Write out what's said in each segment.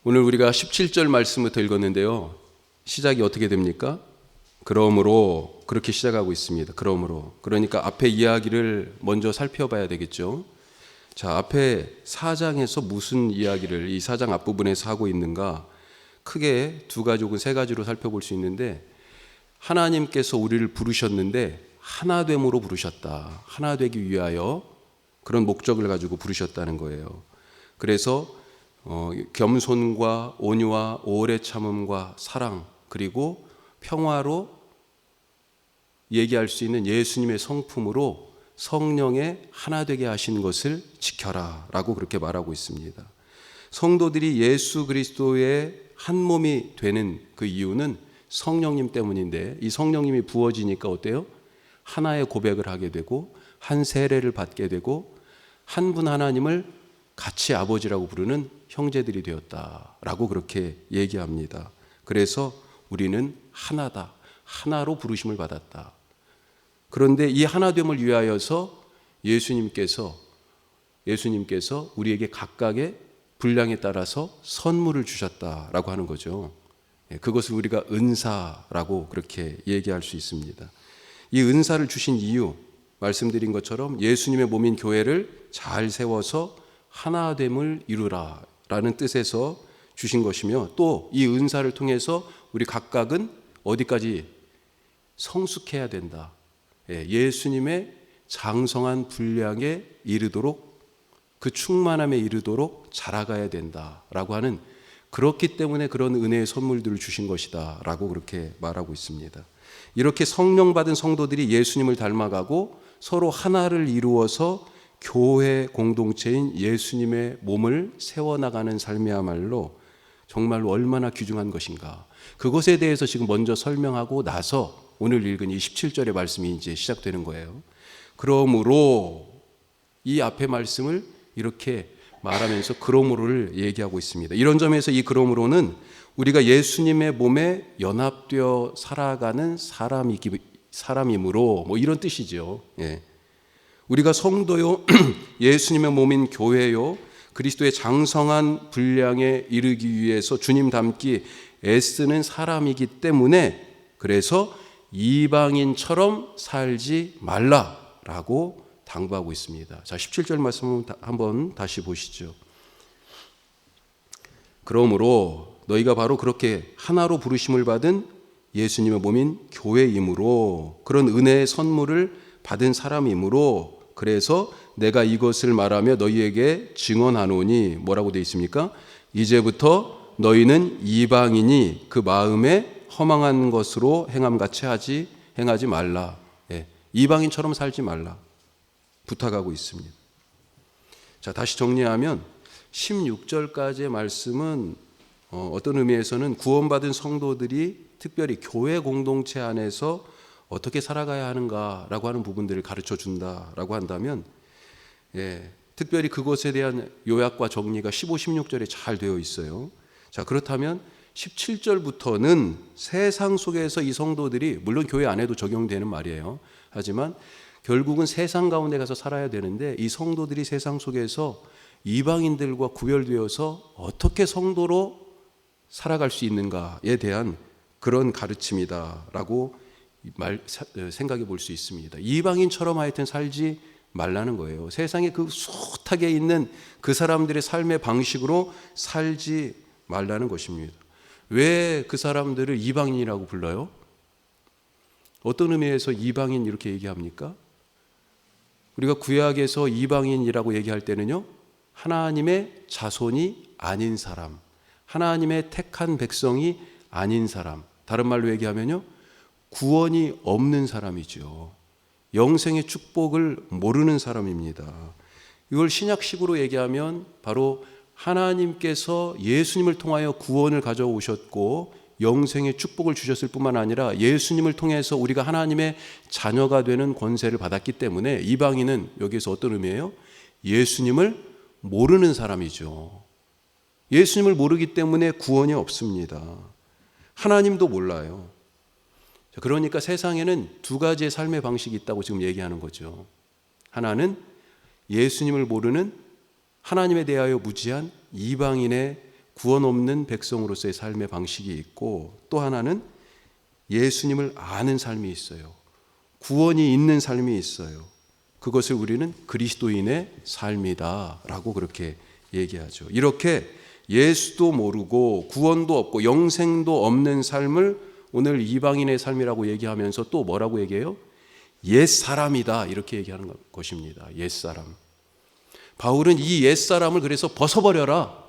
오늘 우리가 17절 말씀부터 읽었는데요. 시작이 어떻게 됩니까? 그러므로 그렇게 시작하고 있습니다. 그러므로. 그러니까 앞에 이야기를 먼저 살펴봐야 되겠죠. 자, 앞에 4장에서 무슨 이야기를 이 4장 앞부분에서 하고 있는가? 크게 두 가지 혹은 세 가지로 살펴볼 수 있는데, 하나님께서 우리를 부르셨는데 하나됨으로 부르셨다. 하나 되기 위하여 그런 목적을 가지고 부르셨다는 거예요. 그래서 겸손과 온유와 오래 참음과 사랑, 그리고 평화로 얘기할 수 있는 예수님의 성품으로 성령의 하나 되게 하신 것을 지켜라 라고 그렇게 말하고 있습니다. 성도들이 예수 그리스도의 한 몸이 되는 그 이유는 성령님 때문인데, 이 성령님이 부어지니까 어때요? 하나의 고백을 하게 되고 한 세례를 받게 되고 한 분 하나님을 같이 아버지라고 부르는 형제들이 되었다라고 그렇게 얘기합니다. 그래서 우리는 하나다, 하나로 부르심을 받았다. 그런데 이 하나됨을 위하여서 예수님께서 우리에게 각각의 분량에 따라서 선물을 주셨다라고 하는 거죠. 그것을 우리가 은사라고 그렇게 얘기할 수 있습니다. 이 은사를 주신 이유, 말씀드린 것처럼 예수님의 몸인 교회를 잘 세워서 하나됨을 이루라 라는 뜻에서 주신 것이며, 또 이 은사를 통해서 우리 각각은 어디까지 성숙해야 된다. 예수님의 장성한 분량에 이르도록, 그 충만함에 이르도록 자라가야 된다라고 하는, 그렇기 때문에 그런 은혜의 선물들을 주신 것이다 라고 그렇게 말하고 있습니다. 이렇게 성령 받은 성도들이 예수님을 닮아가고 서로 하나를 이루어서 교회 공동체인 예수님의 몸을 세워나가는 삶이야말로 정말로 얼마나 귀중한 것인가, 그것에 대해서 지금 먼저 설명하고 나서 오늘 읽은 이 17절의 말씀이 이제 시작되는 거예요. 그러므로 이 앞의 말씀을 이렇게 말하면서 그러므로를 얘기하고 있습니다. 이런 점에서 이 그러므로는 우리가 예수님의 몸에 연합되어 살아가는 사람이므로 이런 뜻이죠. 우리가 성도요 예수님의 몸인 교회요 그리스도의 장성한 분량에 이르기 위해서 주님 닮기 애쓰는 사람이기 때문에, 그래서 이방인처럼 살지 말라라고 당부하고 있습니다. 자, 17절 말씀 한번 다시 보시죠. 그러므로 너희가 바로 그렇게 하나로 부르심을 받은 예수님의 몸인 교회이므로, 그런 은혜의 선물을 받은 사람이므로, 그래서 내가 이것을 말하며 너희에게 증언하노니, 뭐라고 되어 있습니까? 이제부터 너희는 이방인이 그 마음에 허망한 것으로 행함같이 행하지 말라. 이방인처럼 살지 말라 부탁하고 있습니다. 자, 다시 정리하면 16절까지의 말씀은 어떤 의미에서는 구원받은 성도들이 특별히 교회 공동체 안에서 어떻게 살아가야 하는가라고 하는 부분들을 가르쳐 준다라고 한다면, 특별히 그것에 대한 요약과 정리가 15, 16절에 잘 되어 있어요. 자, 그렇다면 17절부터는 세상 속에서 이 성도들이, 물론 교회 안에도 적용되는 말이에요. 하지만 결국은 세상 가운데 가서 살아야 되는데, 이 성도들이 세상 속에서 이방인들과 구별되어서 어떻게 성도로 살아갈 수 있는가에 대한 그런 가르침이다라고 생각해 볼 수 있습니다. 이방인처럼 하여튼 살지 말라는 거예요. 세상에 그 숱하게 있는 그 사람들의 삶의 방식으로 살지 말라는 것입니다. 왜 그 사람들을 이방인이라고 불러요? 어떤 의미에서 이방인 이렇게 얘기합니까? 우리가 구약에서 이방인이라고 얘기할 때는요, 하나님의 자손이 아닌 사람, 하나님의 택한 백성이 아닌 사람, 다른 말로 얘기하면요, 구원이 없는 사람이죠. 영생의 축복을 모르는 사람입니다. 이걸 신약식으로 얘기하면 바로 하나님께서 예수님을 통하여 구원을 가져오셨고 영생의 축복을 주셨을 뿐만 아니라 예수님을 통해서 우리가 하나님의 자녀가 되는 권세를 받았기 때문에, 이방인은 여기서 어떤 의미예요? 예수님을 모르는 사람이죠. 예수님을 모르기 때문에 구원이 없습니다. 하나님도 몰라요. 그러니까 세상에는 두 가지의 삶의 방식이 있다고 지금 얘기하는 거죠. 하나는 예수님을 모르는 하나님에 대하여 무지한 이방인의 구원 없는 백성으로서의 삶의 방식이 있고, 또 하나는 예수님을 아는 삶이 있어요. 구원이 있는 삶이 있어요. 그것을 우리는 그리스도인의 삶이다라고 그렇게 얘기하죠. 이렇게 예수도 모르고 구원도 없고 영생도 없는 삶을 오늘 이방인의 삶이라고 얘기하면서 또 뭐라고 얘기해요? 옛사람이다, 이렇게 얘기하는 것입니다. 옛사람. 바울은 이 옛사람을 그래서 벗어버려라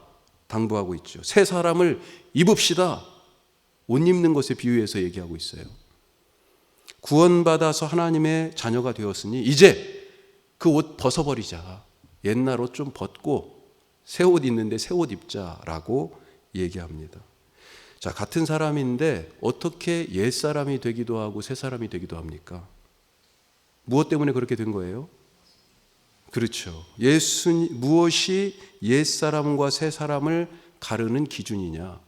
당부하고 있죠. 새 사람을 입읍시다. 옷 입는 것에 비유해서 얘기하고 있어요. 구원받아서 하나님의 자녀가 되었으니 이제 그 옷 벗어버리자. 옛날 옷 좀 벗고 새 옷 있는데 새 옷 입자라고 얘기합니다. 자, 같은 사람인데 어떻게 옛사람이 되기도 하고 새 사람이 되기도 합니까? 무엇 때문에 그렇게 된 거예요? 그렇죠. 무엇이 옛사람과 새 사람을 가르는 기준이냐?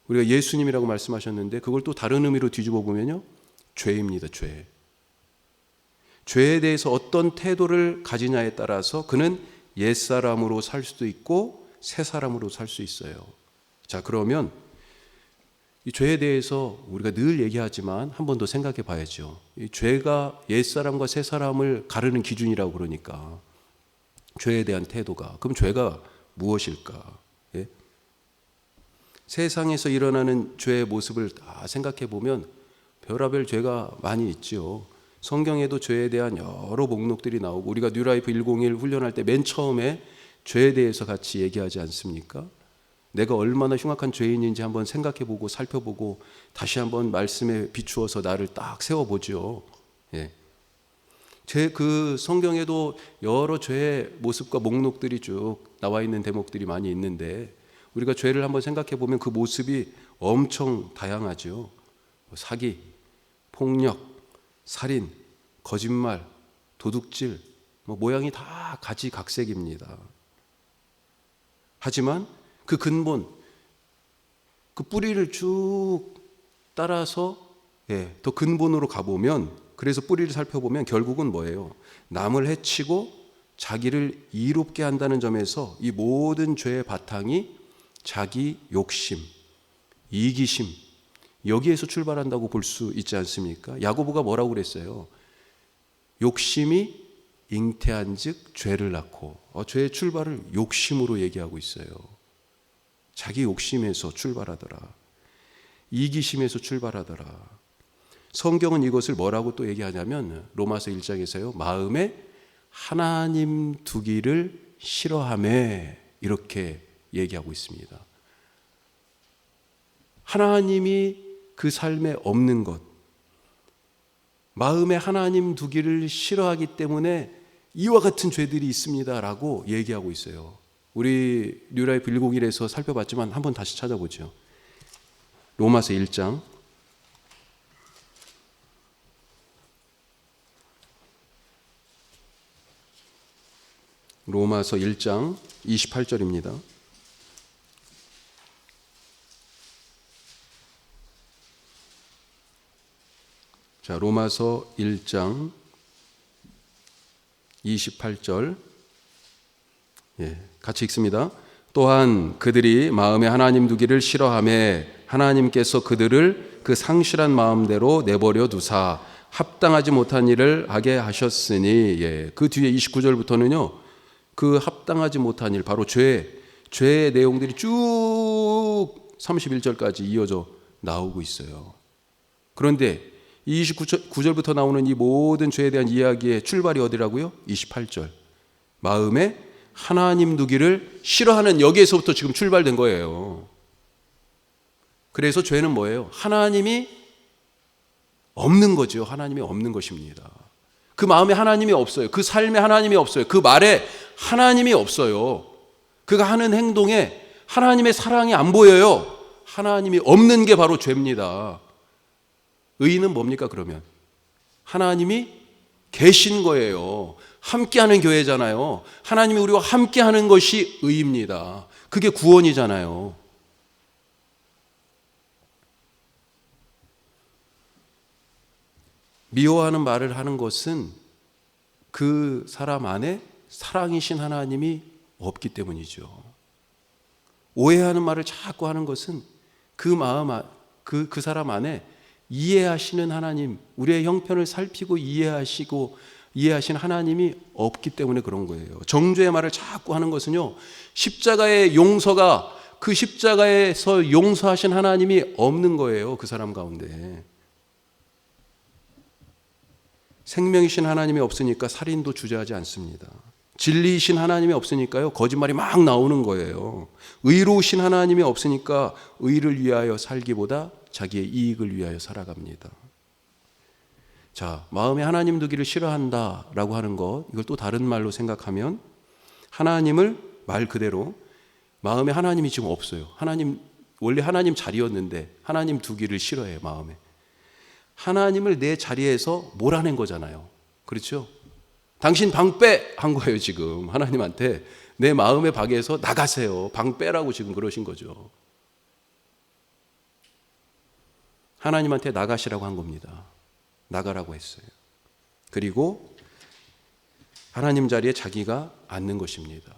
우리가 예수님이라고 말씀하셨는데 그걸 또 다른 의미로 뒤집어 보면요, 죄입니다. 죄. 죄에 대해서 어떤 태도를 가지냐에 따라서 그는 옛사람으로 살 수도 있고 새 사람으로 살 수 있어요. 자, 그러면 이 죄에 대해서 우리가 늘 얘기하지만 한 번 더 생각해 봐야죠. 이 죄가 옛사람과 새사람을 가르는 기준이라고 그러니까 죄에 대한 태도가, 그럼 죄가 무엇일까? 예? 세상에서 일어나는 죄의 모습을 다 생각해 보면 별하별 죄가 많이 있죠. 성경에도 죄에 대한 여러 목록들이 나오고, 우리가 뉴라이프 101 훈련할 때 맨 처음에 죄에 대해서 같이 얘기하지 않습니까? 내가 얼마나 흉악한 죄인인지 한번 생각해보고 살펴보고 다시 한번 말씀에 비추어서 나를 딱 세워보죠. 예. 그 성경에도 여러 죄의 모습과 목록들이 쭉 나와 있는 대목들이 많이 있는데, 우리가 죄를 한번 생각해보면 그 모습이 엄청 다양하죠. 사기, 폭력, 살인, 거짓말, 도둑질, 모양이 다 가지각색입니다. 하지만 그 근본, 그 뿌리를 쭉 따라서 더 근본으로 가보면, 그래서 뿌리를 살펴보면 결국은 뭐예요? 남을 해치고 자기를 이롭게 한다는 점에서 이 모든 죄의 바탕이 자기 욕심, 이기심, 여기에서 출발한다고 볼 수 있지 않습니까? 야고보가 뭐라고 그랬어요? 욕심이 잉태한 즉 죄를 낳고, 죄의 출발을 욕심으로 얘기하고 있어요. 자기 욕심에서 출발하더라. 이기심에서 출발하더라. 성경은 이것을 뭐라고 또 얘기하냐면 로마서 1장에서요, 마음에 하나님 두기를 싫어하며, 이렇게 얘기하고 있습니다. 하나님이 그 삶에 없는 것, 마음에 하나님 두기를 싫어하기 때문에 이와 같은 죄들이 있습니다라고 얘기하고 있어요. 우리 뉴라이프 101에서 살펴봤지만 한번 다시 찾아보죠. 로마서 1장 로마서 1장 28절입니다. 자, 로마서 1장 28절, 같이 읽습니다. 또한 그들이 마음에 하나님 두기를 싫어하며 하나님께서 그들을 그 상실한 마음대로 내버려 두사 합당하지 못한 일을 하게 하셨으니, 그 뒤에 29절부터는요, 그 합당하지 못한 일, 바로 죄의 내용들이 쭉 31절까지 이어져 나오고 있어요. 그런데 이 29절부터 나오는 이 모든 죄에 대한 이야기의 출발이 어디라고요? 28절. 마음에 하나님 두기를 싫어하는, 여기에서부터 지금 출발된 거예요. 그래서 죄는 뭐예요? 하나님이 없는 거죠. 하나님이 없는 것입니다. 그 마음에 하나님이 없어요. 그 삶에 하나님이 없어요. 그 말에 하나님이 없어요. 그가 하는 행동에 하나님의 사랑이 안 보여요. 하나님이 없는 게 바로 죄입니다. 의는 뭡니까 그러면? 하나님이 계신 거예요. 함께하는 교회잖아요. 하나님이 우리와 함께하는 것이 의입니다. 그게 구원이잖아요. 미워하는 말을 하는 것은 그 사람 안에 사랑이신 하나님이 없기 때문이죠. 오해하는 말을 자꾸 하는 것은 그 마음, 그 사람 안에 이해하시는 하나님, 우리의 형편을 살피고 이해하신 하나님이 없기 때문에 그런 거예요. 정죄의 말을 자꾸 하는 것은요, 십자가의 용서가, 그 십자가에서 용서하신 하나님이 없는 거예요. 그 사람 가운데. 생명이신 하나님이 없으니까 살인도 주저하지 않습니다. 진리이신 하나님이 없으니까요, 거짓말이 막 나오는 거예요. 의로우신 하나님이 없으니까 의를 위하여 살기보다 자기의 이익을 위하여 살아갑니다. 자, 마음에 하나님 두기를 싫어한다라고 하는 것, 이걸 또 다른 말로 생각하면 하나님을 말 그대로 마음에 하나님이 지금 없어요. 원래 하나님 자리였는데 하나님 두기를 싫어해요, 마음에. 하나님을 내 자리에서 몰아낸 거잖아요. 그렇죠? 당신 방 빼! 한 거예요, 지금. 하나님한테 내 마음의 방에서 나가세요. 방 빼라고 지금 그러신 거죠. 하나님한테 나가시라고 한 겁니다. 나가라고 했어요. 그리고 하나님 자리에 자기가 앉는 것입니다.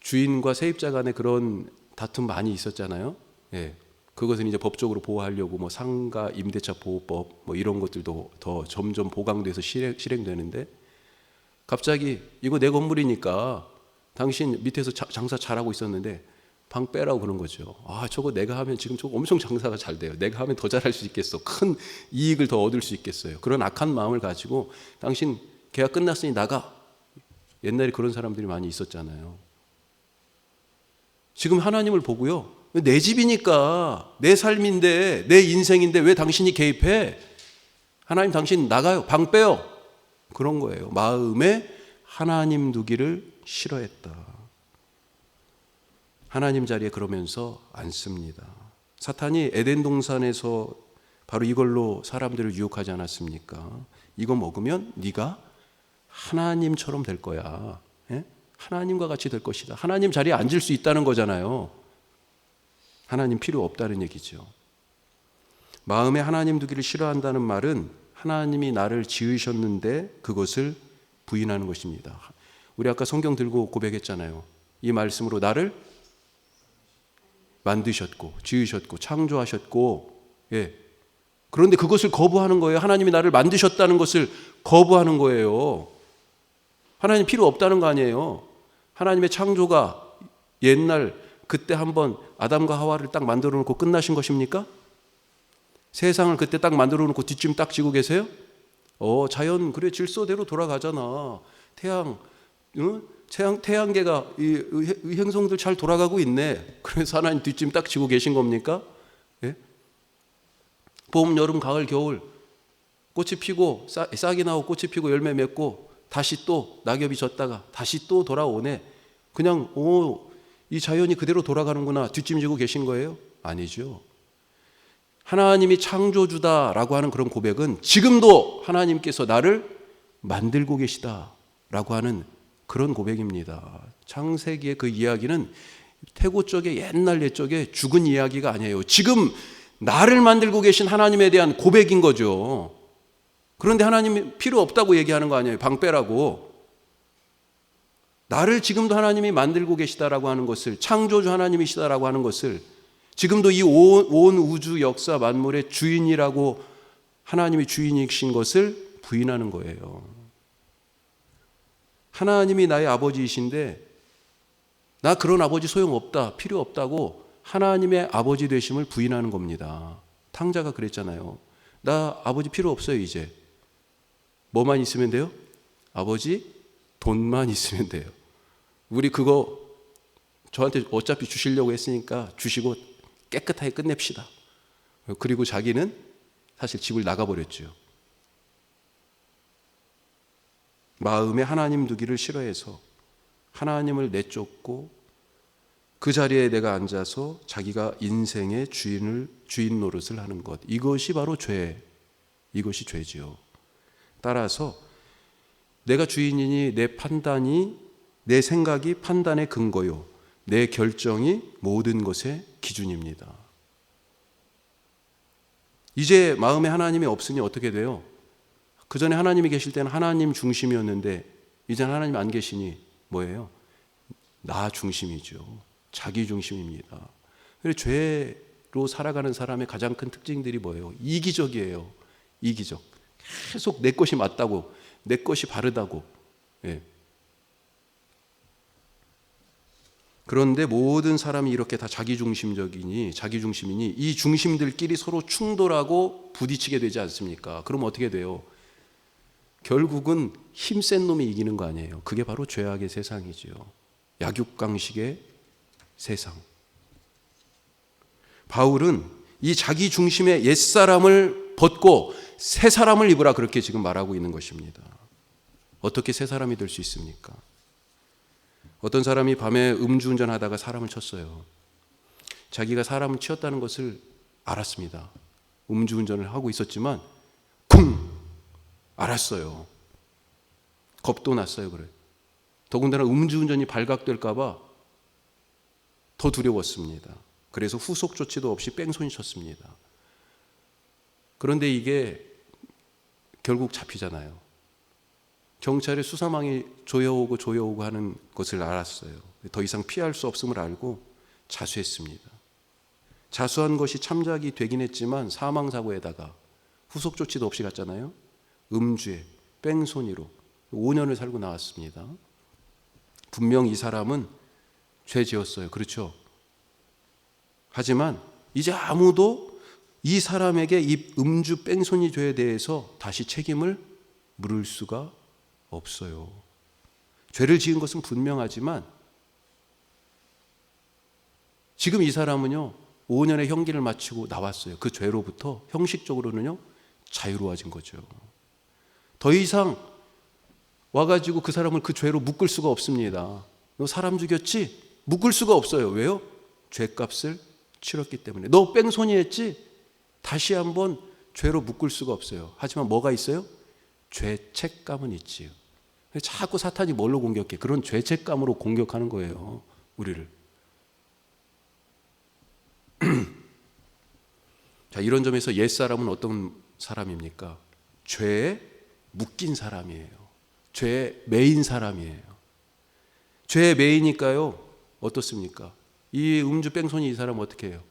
주인과 세입자 간에 그런 다툼 많이 있었잖아요. 예. 그것은 이제 법적으로 보호하려고 뭐 상가 임대차 보호법 뭐 이런 것들도 더 점점 보강돼서 실행되는데, 갑자기 이거 내 건물이니까 당신 밑에서 장사 잘하고 있었는데 방 빼라고 그런 거죠. 아, 저거 내가 하면 지금 저거 엄청 장사가 잘 돼요. 내가 하면 더 잘할 수 있겠어. 큰 이익을 더 얻을 수 있겠어요. 그런 악한 마음을 가지고 당신 계약 끝났으니 나가. 옛날에 그런 사람들이 많이 있었잖아요. 지금 하나님을 보고요, 내 집이니까, 내 삶인데, 내 인생인데 왜 당신이 개입해? 하나님, 당신 나가요. 방 빼요. 그런 거예요. 마음에 하나님 두기를 싫어했다. 하나님 자리에 그러면서 앉습니다. 사탄이 에덴 동산에서 바로 이걸로 사람들을 유혹하지 않았습니까? 이거 먹으면 네가 하나님처럼 될 거야. 예? 하나님과 같이 될 것이다. 하나님 자리에 앉을 수 있다는 거잖아요. 하나님 필요 없다는 얘기죠. 마음에 하나님 두기를 싫어한다는 말은 하나님이 나를 지으셨는데 그것을 부인하는 것입니다. 우리 아까 성경 들고 고백했잖아요. 이 말씀으로 나를 만드셨고 지으셨고 창조하셨고, 예. 그런데 그것을 거부하는 거예요. 하나님이 나를 만드셨다는 것을 거부하는 거예요. 하나님 필요 없다는 거 아니에요. 하나님의 창조가 옛날 그때 한번 아담과 하와를 딱 만들어 놓고 끝나신 것입니까? 세상을 그때 딱 만들어 놓고 뒷짐 딱 지고 계세요? 자연 그래 질서대로 돌아가잖아. 태양계가 이 행성들 잘 돌아가고 있네. 그래서 하나님 뒷짐 딱 지고 계신 겁니까? 예? 봄, 여름, 가을, 겨울 꽃이 피고 싹이 나고 꽃이 피고 열매 맺고 다시 또 낙엽이 졌다가 다시 또 돌아오네. 그냥 이 자연이 그대로 돌아가는구나 뒷짐지고 계신 거예요? 아니죠. 하나님이 창조주다라고 하는 그런 고백은 지금도 하나님께서 나를 만들고 계시다라고 하는 그런 고백입니다. 창세기의 그 이야기는 태고 쪽의 옛적의 죽은 이야기가 아니에요. 지금 나를 만들고 계신 하나님에 대한 고백인 거죠. 그런데 하나님이 필요 없다고 얘기하는 거 아니에요. 방 빼라고. 나를 지금도 하나님이 만들고 계시다라고 하는 것을, 창조주 하나님이시다라고 하는 것을, 지금도 이 온 우주 역사 만물의 주인이라고 하나님이 주인이신 것을 부인하는 거예요. 하나님이 나의 아버지이신데 나 그런 아버지 소용없다, 필요 없다고 하나님의 아버지 되심을 부인하는 겁니다. 탕자가 그랬잖아요. 나 아버지 필요 없어요. 이제 뭐만 있으면 돼요? 아버지 돈만 있으면 돼요. 우리 그거 저한테 어차피 주시려고 했으니까 주시고 깨끗하게 끝냅시다. 그리고 자기는 사실 집을 나가버렸죠. 마음에 하나님 두기를 싫어해서 하나님을 내쫓고 그 자리에 내가 앉아서 자기가 인생의 주인 노릇을 하는 것, 이것이 바로 이것이 죄지요. 따라서 내가 주인이니 내 판단이, 내 생각이 판단의 근거요, 내 결정이 모든 것의 기준입니다. 이제 마음에 하나님이 없으니 어떻게 돼요? 그 전에 하나님이 계실 때는 하나님 중심이었는데 이제는 하나님 안 계시니 뭐예요? 나 중심이죠. 자기 중심입니다. 죄로 살아가는 사람의 가장 큰 특징들이 뭐예요? 이기적이에요. 이기적. 계속 내 것이 맞다고, 내 것이 바르다고. 예. 그런데 모든 사람이 이렇게 다 자기중심이니 이 중심들끼리 서로 충돌하고 부딪히게 되지 않습니까? 그럼 어떻게 돼요? 결국은 힘센 놈이 이기는 거 아니에요. 그게 바로 죄악의 세상이지요. 약육강식의 세상. 바울은 이 자기 중심의 옛사람을 벗고 새 사람을 입으라, 그렇게 지금 말하고 있는 것입니다. 어떻게 새 사람이 될 수 있습니까? 어떤 사람이 밤에 음주운전하다가 사람을 쳤어요. 자기가 사람을 치었다는 것을 알았습니다. 음주운전을 하고 있었지만 쿵! 알았어요. 겁도 났어요. 그래. 더군다나 음주운전이 발각될까 봐 더 두려웠습니다. 그래서 후속 조치도 없이 뺑소니 쳤습니다. 그런데 이게 결국 잡히잖아요. 경찰의 수사망이 조여오고 하는 것을 알았어요. 더 이상 피할 수 없음을 알고 자수했습니다. 자수한 것이 참작이 되긴 했지만 사망사고에다가 후속 조치도 없이 갔잖아요. 음주에 뺑소니로 5년을 살고 나왔습니다. 분명 이 사람은 죄 지었어요. 그렇죠? 하지만 이제 아무도 이 사람에게 이 음주 뺑소니 죄에 대해서 다시 책임을 물을 수가 없어요. 죄를 지은 것은 분명하지만 지금 이 사람은요 5년의 형기를 마치고 나왔어요. 그 죄로부터 형식적으로는요 자유로워진 거죠. 더 이상 와가지고 그 사람을 그 죄로 묶을 수가 없습니다. 너 사람 죽였지? 묶을 수가 없어요. 왜요? 죄값을 치렀기 때문에. 너 뺑소니 했지? 다시 한번 죄로 묶을 수가 없어요. 하지만 뭐가 있어요? 죄책감은 있지요. 자꾸 사탄이 뭘로 공격해? 그런 죄책감으로 공격하는 거예요, 우리를. 자, 이런 점에서 옛사람은 어떤 사람입니까? 죄에 묶인 사람이에요. 죄에 매인 사람이에요. 죄에 매이니까요 어떻습니까? 이 음주 뺑소니 이 사람 어떻게 해요?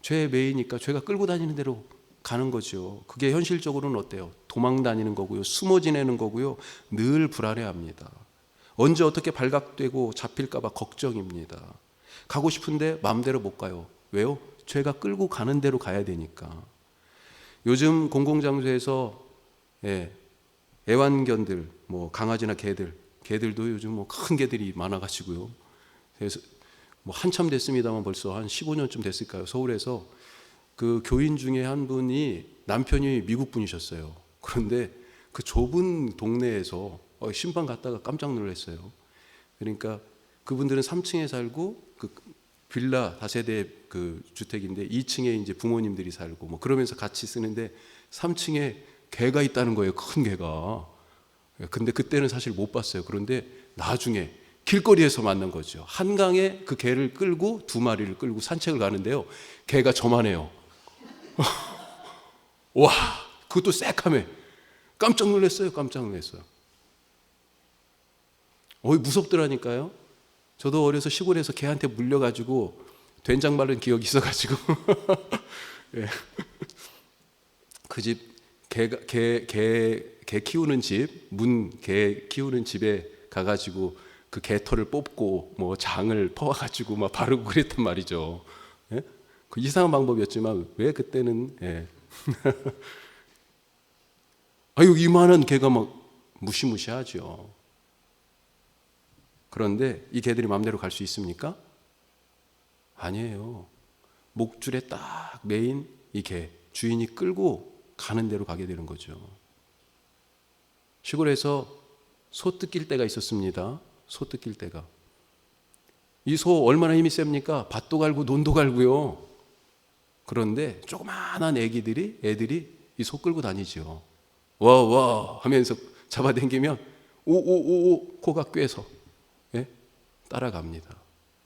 죄에 매이니까 죄가 끌고 다니는 대로 가는 거죠. 그게 현실적으로는 어때요? 도망 다니는 거고요, 숨어 지내는 거고요, 늘 불안해합니다. 언제 어떻게 발각되고 잡힐까 봐 걱정입니다. 가고 싶은데 마음대로 못 가요. 왜요? 죄가 끌고 가는 대로 가야 되니까. 요즘 공공장소에서 애완견들, 뭐 강아지나 개들도 요즘 뭐 큰 개들이 많아가지고요. 그래서 뭐 한참 됐습니다만 벌써 한 15년쯤 됐을까요? 서울에서 그 교인 중에 한 분이 남편이 미국 분이셨어요. 그런데 그 좁은 동네에서 신방 갔다가 깜짝 놀랐어요. 그러니까 그분들은 3층에 살고 그 빌라 다세대 그 주택인데 2층에 이제 부모님들이 살고 뭐 그러면서 같이 쓰는데 3층에 개가 있다는 거예요. 큰 개가. 근데 그때는 사실 못 봤어요. 그런데 나중에 길거리에서 만난 거죠. 한강에 그 개를 끌고 2마리를 끌고 산책을 가는데요. 개가 저만해요. 와, 그것도 새카매. 깜짝 놀랐어요. 무섭더라니까요. 저도 어려서 시골에서 개한테 물려가지고 된장 바른 기억이 있어가지고 예. 그 집 개 키우는 집, 개 키우는 집에 가가지고 그 개털을 뽑고 뭐 장을 퍼와가지고 막 바르고 그랬단 말이죠. 예? 그 이상한 방법이었지만 왜 그때는 아유 이만한 개가 막 무시무시하죠. 그런데 이 개들이 마음대로 갈 수 있습니까? 아니에요. 목줄에 딱 매인 이 개, 주인이 끌고 가는 대로 가게 되는 거죠. 시골에서 소 뜯길 때가 있었습니다. 소 뜯길 때가. 이 소 얼마나 힘이 셉니까? 밭도 갈고 논도 갈고요. 그런데 조그마한 애들이 이 소 끌고 다니죠. 와 하면서 잡아당기면 오오오오 코가 꿰서 따라갑니다.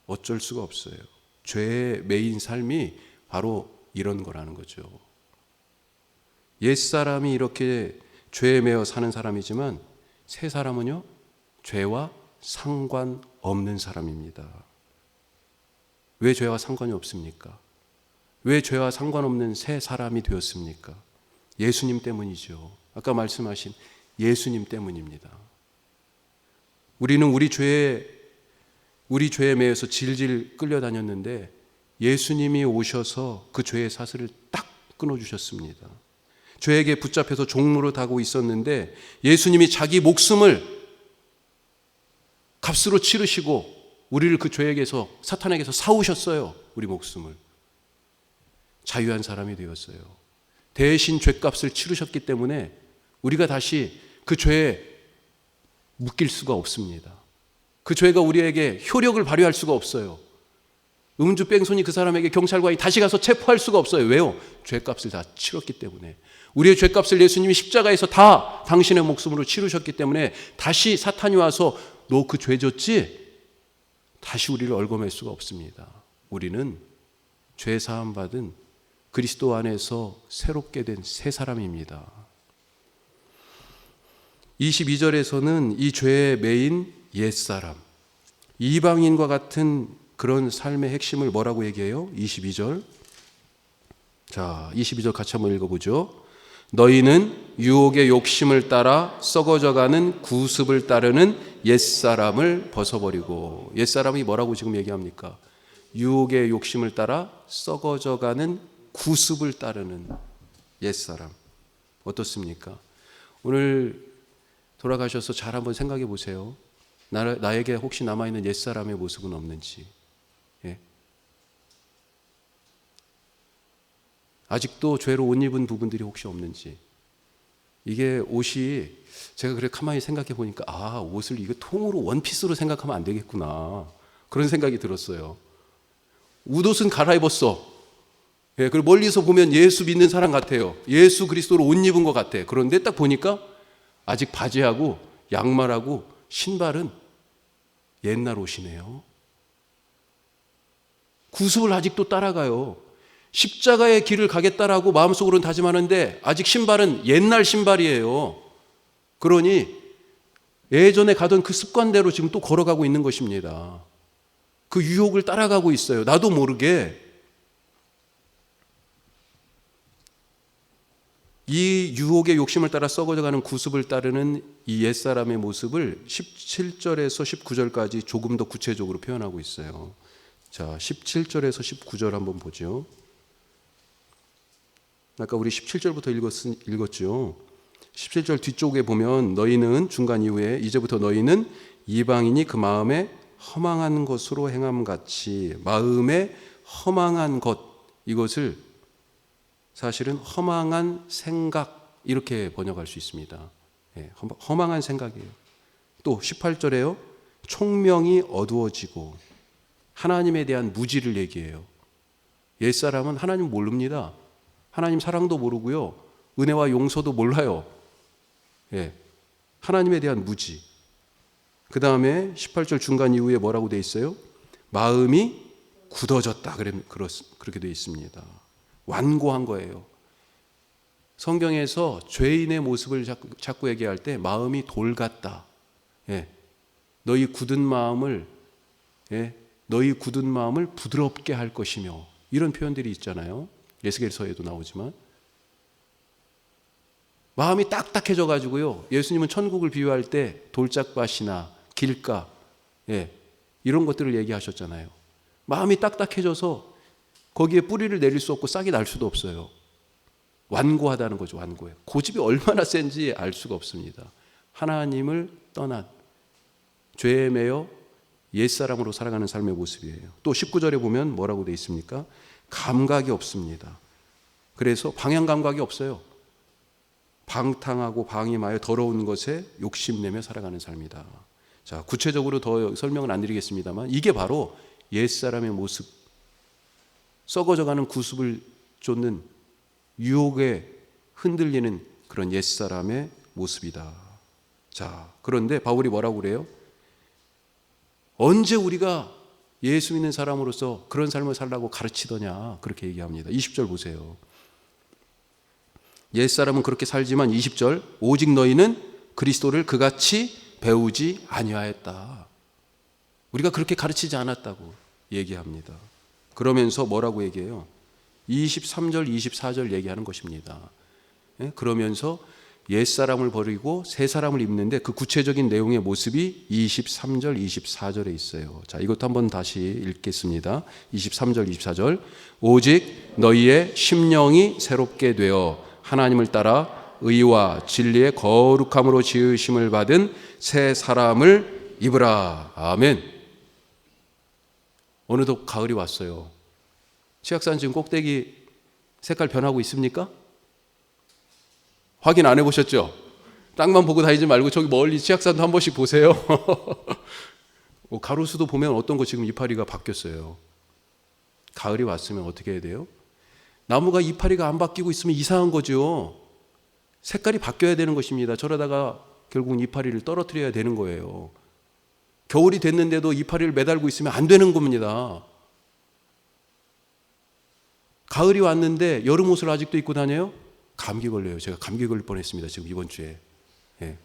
어쩔 수가 없어요. 죄에 매인 삶이 바로 이런 거라는 거죠. 옛사람이 이렇게 죄에 매여 사는 사람이지만 새 사람은요 죄와 상관없는 사람입니다. 왜 죄와 상관이 없습니까? 왜 죄와 상관없는 새 사람이 되었습니까? 예수님 때문이죠. 아까 말씀하신 예수님 때문입니다. 우리는 우리 죄에 매여서 질질 끌려다녔는데 예수님이 오셔서 그 죄의 사슬을 딱 끊어주셨습니다. 죄에게 붙잡혀서 종노릇하고 있었는데 예수님이 자기 목숨을 값으로 치르시고 우리를 그 죄에게서, 사탄에게서 사오셨어요. 우리 목숨을. 자유한 사람이 되었어요. 대신 죄값을 치르셨기 때문에 우리가 다시 그 죄에 묶일 수가 없습니다. 그 죄가 우리에게 효력을 발휘할 수가 없어요. 음주 뺑소니 그 사람에게 경찰관이 다시 가서 체포할 수가 없어요. 왜요? 죄값을 다 치렀기 때문에. 우리의 죄값을 예수님이 십자가에서 다 당신의 목숨으로 치르셨기 때문에 다시 사탄이 와서 너 그 죄 졌지? 다시 우리를 얽어맬 수가 없습니다. 우리는 죄 사함 받은 그리스도 안에서 새롭게 된 새 사람입니다. 22절에서는 이 죄에 매인 옛사람, 이방인과 같은 그런 삶의 핵심을 뭐라고 얘기해요? 22절. 자, 22절 같이 한번 읽어보죠. 너희는 유혹의 욕심을 따라 썩어져가는 구습을 따르는 옛사람을 벗어버리고. 옛사람이 뭐라고 지금 얘기합니까? 유혹의 욕심을 따라 썩어져가는 구습을 따르는 옛사람. 어떻습니까? 오늘 돌아가셔서 잘 한번 생각해 보세요. 나에게 혹시 남아있는 옛사람의 모습은 없는지. 예? 아직도 죄로 옷 입은 부분들이 혹시 없는지. 이게 옷이 제가 그래 가만히 생각해 보니까 옷을 이거 통으로 원피스로 생각하면 안 되겠구나. 그런 생각이 들었어요. 웃옷은 갈아입었어. 예, 그리고 멀리서 보면 예수 믿는 사람 같아요. 예수 그리스도로 옷 입은 것 같아. 그런데 딱 보니까 아직 바지하고 양말하고 신발은 옛날 옷이네요. 구습을 아직도 따라가요. 십자가의 길을 가겠다라고 마음속으로는 다짐하는데 아직 신발은 옛날 신발이에요. 그러니 예전에 가던 그 습관대로 지금 또 걸어가고 있는 것입니다. 그 유혹을 따라가고 있어요. 나도 모르게. 이 유혹의 욕심을 따라 썩어져가는 구습을 따르는 이 옛사람의 모습을 17절에서 19절까지 조금 더 구체적으로 표현하고 있어요. 자, 17절에서 19절 한번 보죠. 아까 우리 17절부터 읽었죠. 17절 뒤쪽에 보면 너희는 중간 이후에 이제부터 너희는 이방인이 그 마음에 허망한 것으로 행함같이. 마음에 허망한 것, 이것을 사실은 허망한 생각 이렇게 번역할 수 있습니다. 예, 허망한 생각이에요. 또 18절에요. 총명이 어두워지고. 하나님에 대한 무지를 얘기해요. 옛사람은 하나님 모릅니다. 하나님 사랑도 모르고요. 은혜와 용서도 몰라요. 예, 하나님에 대한 무지. 그 다음에 18절 중간 이후에 뭐라고 돼 있어요? 마음이 굳어졌다. 그렇게 돼 있습니다. 완고한 거예요. 성경에서 죄인의 모습을 자꾸 얘기할 때 마음이 돌 같다. 예, 너희 굳은 마음을 부드럽게 할 것이며, 이런 표현들이 있잖아요. 에스겔서에도 나오지만 마음이 딱딱해져 가지고요. 예수님은 천국을 비유할 때 돌짝밭이나 길가, 이런 것들을 얘기하셨잖아요. 마음이 딱딱해져서 거기에 뿌리를 내릴 수 없고 싹이 날 수도 없어요. 완고하다는 거죠. 완고해. 고집이 얼마나 센지 알 수가 없습니다. 하나님을 떠난 죄에 매여 옛사람으로 살아가는 삶의 모습이에요. 또 19절에 보면 뭐라고 돼 있습니까? 감각이 없습니다. 그래서 방향 감각이 없어요. 방탕하고 방임하여 더러운 것에 욕심내며 살아가는 삶이다. 자, 구체적으로 더 설명은 안 드리겠습니다만 이게 바로 옛사람의 모습, 썩어져가는 구습을 쫓는 유혹에 흔들리는 그런 옛사람의 모습이다. 자, 그런데 바울이 뭐라고 그래요? 언제 우리가 예수 믿는 사람으로서 그런 삶을 살라고 가르치더냐, 그렇게 얘기합니다. 20절 보세요. 옛사람은 그렇게 살지만 20절 오직 너희는 그리스도를 그같이 배우지 아니하였다. 우리가 그렇게 가르치지 않았다고 얘기합니다. 그러면서 뭐라고 얘기해요? 23절, 24절 얘기하는 것입니다. 그러면서 옛사람을 버리고 새 사람을 입는데 그 구체적인 내용의 모습이 23절, 24절에 있어요. 자, 이것도 한번 다시 읽겠습니다. 23절, 24절. 오직 너희의 심령이 새롭게 되어 하나님을 따라 의와 진리의 거룩함으로 지으심을 받은 새 사람을 입으라. 아멘. 어느덧 가을이 왔어요. 치악산 지금 꼭대기 색깔 변하고 있습니까? 확인 안 해보셨죠? 땅만 보고 다니지 말고 저기 멀리 치악산도 한 번씩 보세요. 가로수도 보면 어떤 거 지금 이파리가 바뀌었어요. 가을이 왔으면 어떻게 해야 돼요? 나무가 이파리가 안 바뀌고 있으면 이상한 거죠. 색깔이 바뀌어야 되는 것입니다. 저러다가 결국은 이파리를 떨어뜨려야 되는 거예요. 겨울이 됐는데도 이파리를 매달고 있으면 안 되는 겁니다. 가을이 왔는데 여름 옷을 아직도 입고 다녀요? 감기 걸려요. 제가 감기 걸릴 뻔했습니다. 지금 이번 주에. 예.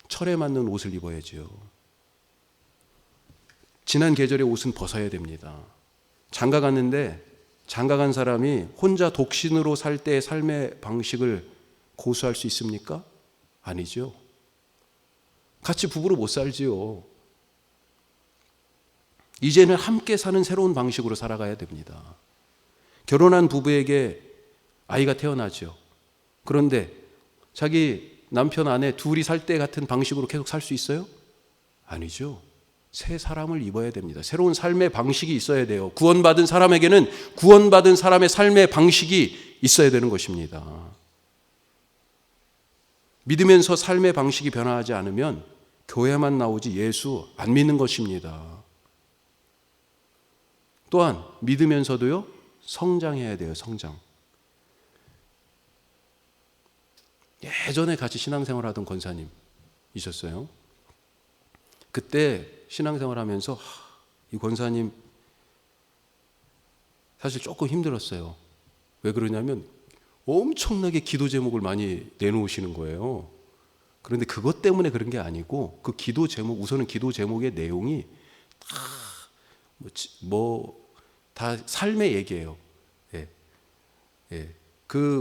철에 맞는 옷을 입어야죠. 지난 계절의 옷은 벗어야 됩니다. 장가 갔는데 장가 간 사람이 혼자 독신으로 살 때의 삶의 방식을 고수할 수 있습니까? 아니죠. 같이 부부로 못 살지요. 이제는 함께 사는 새로운 방식으로 살아가야 됩니다. 결혼한 부부에게 아이가 태어나죠. 그런데 자기 남편 아내 둘이 살 때 같은 방식으로 계속 살 수 있어요? 아니죠. 새 사람을 입어야 됩니다. 새로운 삶의 방식이 있어야 돼요. 구원받은 사람에게는 구원받은 사람의 삶의 방식이 있어야 되는 것입니다. 믿으면서 삶의 방식이 변화하지 않으면 교회만 나오지 예수 안 믿는 것입니다. 또한 믿으면서도요, 성장해야 돼요. 성장. 예전에 같이 신앙생활하던 권사님 있었어요. 그때 신앙생활하면서 이 권사님 사실 조금 힘들었어요. 왜 그러냐면 엄청나게 기도 제목을 많이 내놓으시는 거예요. 그런데 그것 때문에 그런 게 아니고 그 기도 제목, 우선은 기도 제목의 내용이 다 삶의 얘기예요. 예. 예.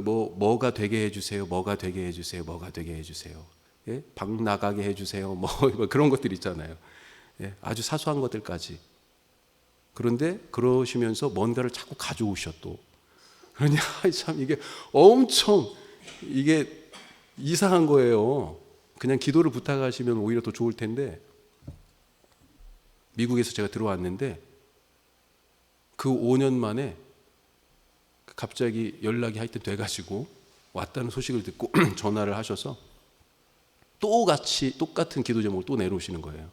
뭐가 되게 해주세요. 뭐가 되게 해주세요. 뭐가 되게 해주세요. 예? 방 나가게 해주세요. 뭐 그런 것들 있잖아요. 예? 아주 사소한 것들까지. 그런데 그러시면서 뭔가를 자꾸 가져오셔 또. 그러니 참 이게 엄청 이게 이상한 거예요. 그냥 기도를 부탁하시면 오히려 더 좋을 텐데 미국에서 제가 들어왔는데 그 5년 만에 갑자기 연락이 하여튼 돼가지고 왔다는 소식을 듣고 전화를 하셔서 똑같은 기도 제목을 또 내놓으시는 거예요.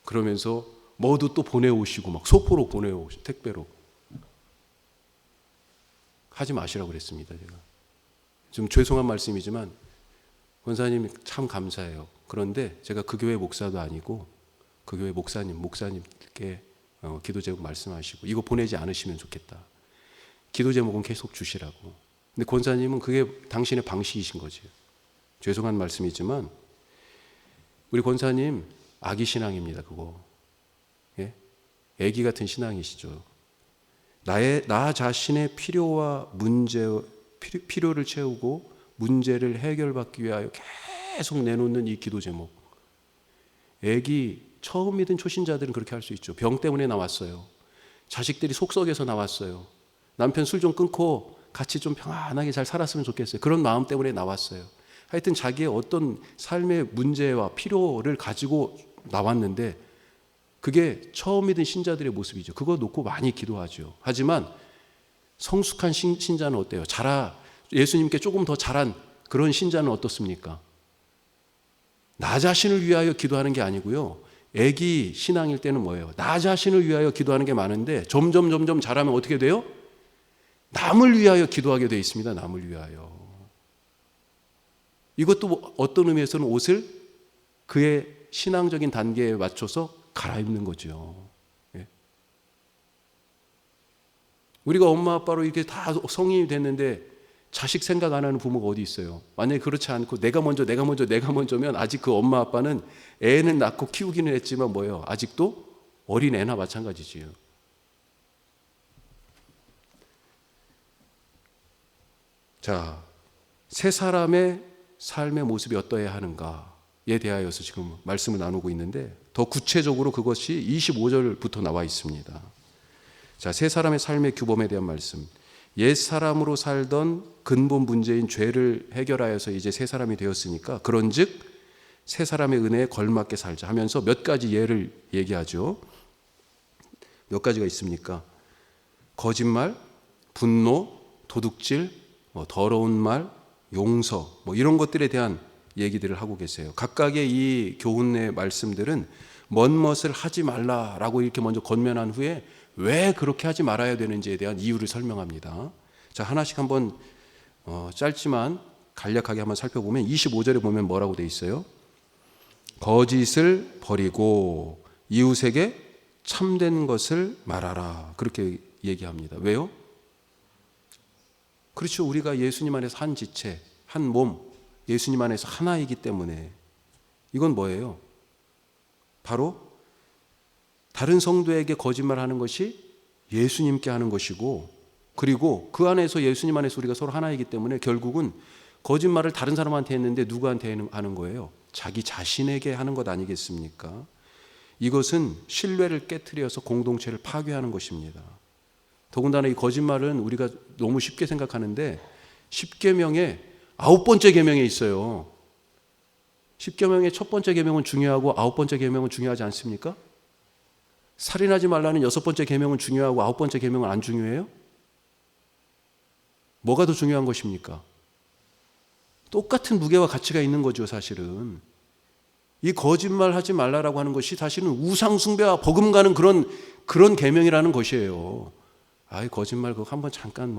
그러면서 뭐도 또 보내오시고 막 소포로 보내오시고 택배로. 하지 마시라고 그랬습니다. 제가 좀 죄송한 말씀이지만 권사님 참 감사해요. 그런데 제가 그 교회 목사도 아니고 그 교회 목사님께 기도 제목 말씀하시고 이거 보내지 않으시면 좋겠다. 기도 제목은 계속 주시라고. 근데 권사님은 그게 당신의 방식이신 거지. 죄송한 말씀이지만 우리 권사님 아기 신앙입니다. 그거. 예? 애기 같은 신앙이시죠. 나 자신의 필요를 채우고 문제를 해결받기 위하여 계속 내놓는 이 기도 제목. 애기 처음 믿은 초신자들은 그렇게 할 수 있죠. 병 때문에 나왔어요. 자식들이 속썩여서 나왔어요. 남편 술 좀 끊고 같이 좀 평안하게 잘 살았으면 좋겠어요. 그런 마음 때문에 나왔어요. 하여튼 자기의 어떤 삶의 문제와 필요를 가지고 나왔는데 그게 처음 믿은 신자들의 모습이죠. 그거 놓고 많이 기도하죠. 하지만 성숙한 신자는 어때요? 예수님께 조금 더 잘한 그런 신자는 어떻습니까? 나 자신을 위하여 기도하는 게 아니고요. 애기 신앙일 때는 뭐예요? 나 자신을 위하여 기도하는 게 많은데 점점 잘하면 어떻게 돼요? 남을 위하여 기도하게 되어 있습니다. 남을 위하여. 이것도 어떤 의미에서는 옷을 그의 신앙적인 단계에 맞춰서 갈아입는 거죠. 예? 우리가 엄마 아빠로 이렇게 다 성인이 됐는데 자식 생각 안 하는 부모가 어디 있어요? 만약에 그렇지 않고 내가 먼저면 아직 그 엄마 아빠는 애는 낳고 키우기는 했지만 뭐예요? 아직도 어린 애나 마찬가지지요. 자, 세 사람의 삶의 모습이 어떠해야 하는가에 대하여서 지금 말씀을 나누고 있는데 더 구체적으로 그것이 25절부터 나와 있습니다. 자, 세 사람의 삶의 규범에 대한 말씀. 옛 사람으로 살던 근본 문제인 죄를 해결하여서 이제 새 사람이 되었으니까 그런즉 새 사람의 은혜에 걸맞게 살자 하면서 몇 가지 예를 얘기하죠. 몇 가지가 있습니까? 거짓말, 분노, 도둑질, 더러운 말, 용서 이런 것들에 대한 얘기들을 하고 계세요. 각각의 이 교훈의 말씀들은 멋을 하지 말라라고 이렇게 먼저 권면한 후에 왜 그렇게 하지 말아야 되는지에 대한 이유를 설명합니다. 자, 하나씩 한번 짧지만 간략하게 한번 살펴보면 25절에 보면 뭐라고 돼 있어요? 거짓을 버리고 이웃에게 참된 것을 말하라. 그렇게 얘기합니다. 왜요? 그렇죠. 우리가 예수님 안에서 한 지체, 한 몸, 예수님 안에서 하나이기 때문에 이건 뭐예요? 바로 다른 성도에게 거짓말하는 것이 예수님께 하는 것이고 그리고 그 안에서 예수님 안에서 우리가 서로 하나이기 때문에 결국은 거짓말을 다른 사람한테 했는데 누구한테 하는 거예요? 자기 자신에게 하는 것 아니겠습니까? 이것은 신뢰를 깨트려서 공동체를 파괴하는 것입니다. 더군다나 이 거짓말은 우리가 너무 쉽게 생각하는데 10계명에 9번째 계명에 있어요. 10계명의 첫 번째 계명은 중요하고 9번째 계명은 중요하지 않습니까? 살인하지 말라는 6번째 계명은 중요하고 9번째 계명은 안 중요해요? 뭐가 더 중요한 것입니까? 똑같은 무게와 가치가 있는 거죠, 사실은. 이 거짓말 하지 말라라고 하는 것이 사실은 우상 숭배와 버금가는 그런 계명이라는 것이에요. 거짓말 그거 한번 잠깐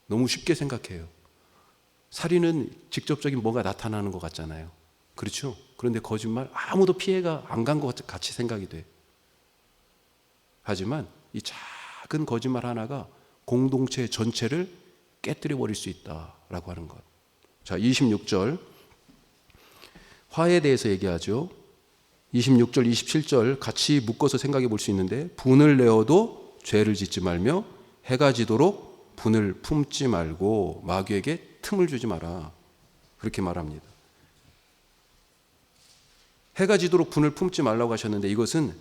너무 쉽게 생각해요. 살인은 직접적인 뭐가 나타나는 것 같잖아요. 그렇죠? 그런데 거짓말 아무도 피해가 안 간 것 같이 생각이 돼. 하지만 이 작은 거짓말 하나가 공동체 전체를 깨뜨려 버릴 수 있다라고 하는 것. 자, 26절 화에 대해서 얘기하죠. 26절, 27절 같이 묶어서 생각해 볼 수 있는데 분을 내어도 죄를 짓지 말며 해가 지도록 분을 품지 말고 마귀에게 틈을 주지 마라. 그렇게 말합니다. 해가 지도록 분을 품지 말라고 하셨는데 이것은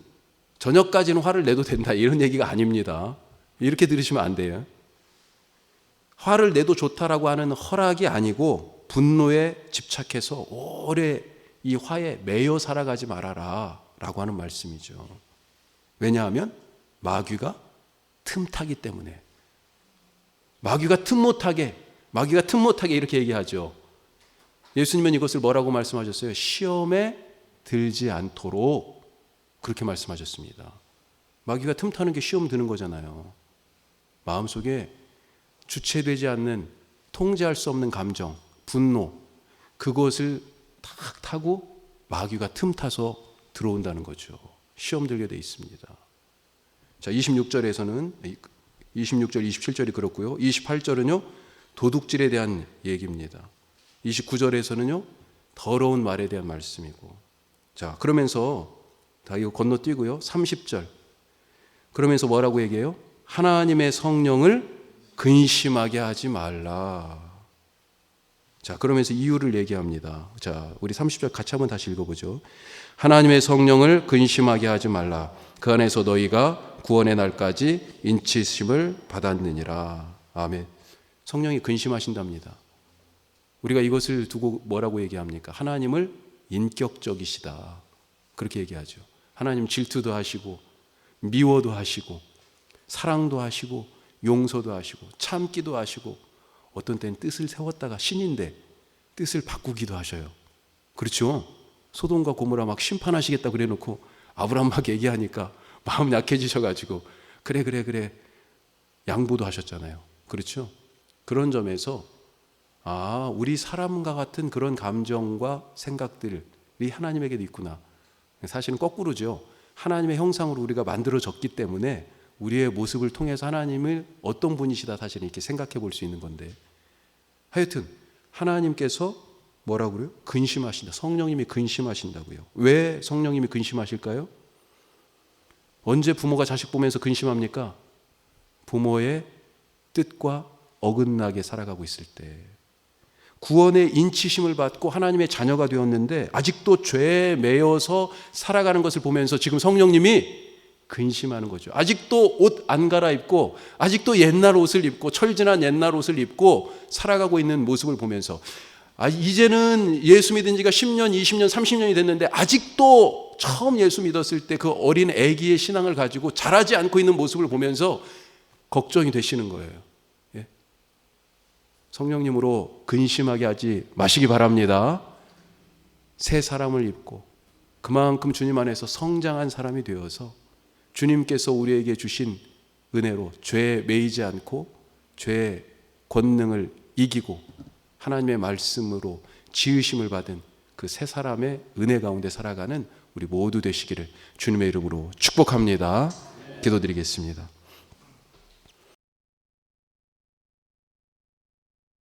저녁까지는 화를 내도 된다 이런 얘기가 아닙니다. 이렇게 들으시면 안 돼요. 화를 내도 좋다라고 하는 허락이 아니고 분노에 집착해서 오래 이 화에 매여 살아가지 말아라 라고 하는 말씀이죠. 왜냐하면 마귀가 틈타기 때문에 마귀가 틈 못하게 이렇게 얘기하죠. 예수님은 이것을 뭐라고 말씀하셨어요? 시험에 들지 않도록 그렇게 말씀하셨습니다. 마귀가 틈타는 게 시험 드는 거잖아요. 마음속에 주체되지 않는 통제할 수 없는 감정, 분노 그것을 탁 타고 마귀가 틈타서 들어온다는 거죠. 시험 들게 돼 있습니다. 자, 26절, 27절이 그렇고요. 28절은요. 도둑질에 대한 얘기입니다. 29절에서는요. 더러운 말에 대한 말씀이고. 자, 그러면서 다 이거 건너뛰고요. 30절. 그러면서 뭐라고 얘기해요? 하나님의 성령을 근심하게 하지 말라. 자, 그러면서 이유를 얘기합니다. 자, 우리 30절 같이 한번 다시 읽어보죠. 하나님의 성령을 근심하게 하지 말라. 그 안에서 너희가 구원의 날까지 인치심을 받았느니라. 아멘. 성령이 근심하신답니다. 우리가 이것을 두고 뭐라고 얘기합니까? 하나님을 인격적이시다. 그렇게 얘기하죠. 하나님 질투도 하시고 미워도 하시고 사랑도 하시고 용서도 하시고 참기도 하시고 어떤 때는 뜻을 세웠다가 신인데 뜻을 바꾸기도 하셔요. 그렇죠? 소돔과 고모라 막 심판하시겠다 그래놓고 아브라함 막 얘기하니까 마음 약해지셔가지고 그래 양보도 하셨잖아요. 그렇죠? 그런 점에서 우리 사람과 같은 그런 감정과 생각들이 하나님에게도 있구나. 사실은 거꾸로죠. 하나님의 형상으로 우리가 만들어졌기 때문에 우리의 모습을 통해서 하나님을 어떤 분이시다 사실은 이렇게 생각해 볼 수 있는 건데 하여튼 하나님께서 뭐라고 그래요? 근심하신다. 성령님이 근심하신다고요. 왜 성령님이 근심하실까요? 언제 부모가 자식 보면서 근심합니까? 부모의 뜻과 어긋나게 살아가고 있을 때, 구원의 인치심을 받고 하나님의 자녀가 되었는데 아직도 죄에 매여서 살아가는 것을 보면서 지금 성령님이 근심하는 거죠. 아직도 옷 안 갈아입고 아직도 옛날 옷을 입고 철진한 옛날 옷을 입고 살아가고 있는 모습을 보면서, 이제는 예수 믿은 지가 10년, 20년, 30년이 됐는데 아직도 처음 예수 믿었을 때 그 어린 아기의 신앙을 가지고 자라지 않고 있는 모습을 보면서 걱정이 되시는 거예요. 예? 성령님으로 근심하게 하지 마시기 바랍니다. 새 사람을 입고 그만큼 주님 안에서 성장한 사람이 되어서 주님께서 우리에게 주신 은혜로 죄에 매이지 않고 죄의 권능을 이기고 하나님의 말씀으로 지으심을 받은 그 새 사람의 은혜 가운데 살아가는 우리 모두 되시기를 주님의 이름으로 축복합니다. 기도드리겠습니다.